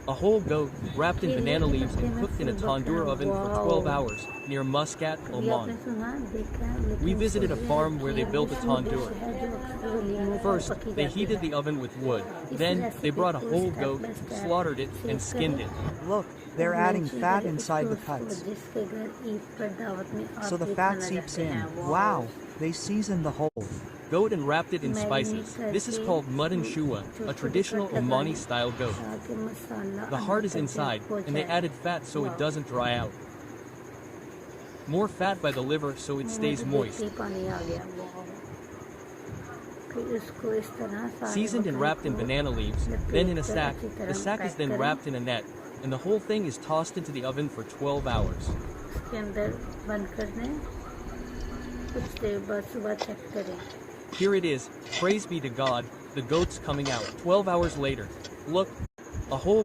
A whole goat, wrapped in banana leaves and cooked in a tandoor oven for 12 hours, near Muscat, Oman. We visited a farm where they built a tandoor. First, they heated the oven with wood. Then, they brought a whole goat, slaughtered it, and skinned it. Look, they're adding fat inside the cuts. So the fat seeps in. Wow, they seasoned the whole goat and wrapped it in spices. This is called mutton shua, a traditional Omani-style goat. The heart is inside, and they added fat so it doesn't dry out. More fat by the liver so it stays moist. Seasoned and wrapped in banana leaves, then in a sack. The sack is then wrapped in a net, and the whole thing is tossed into the oven for 12 hours. Here it is, praise be to God, the goat's coming out. 12 hours later. Look, a whole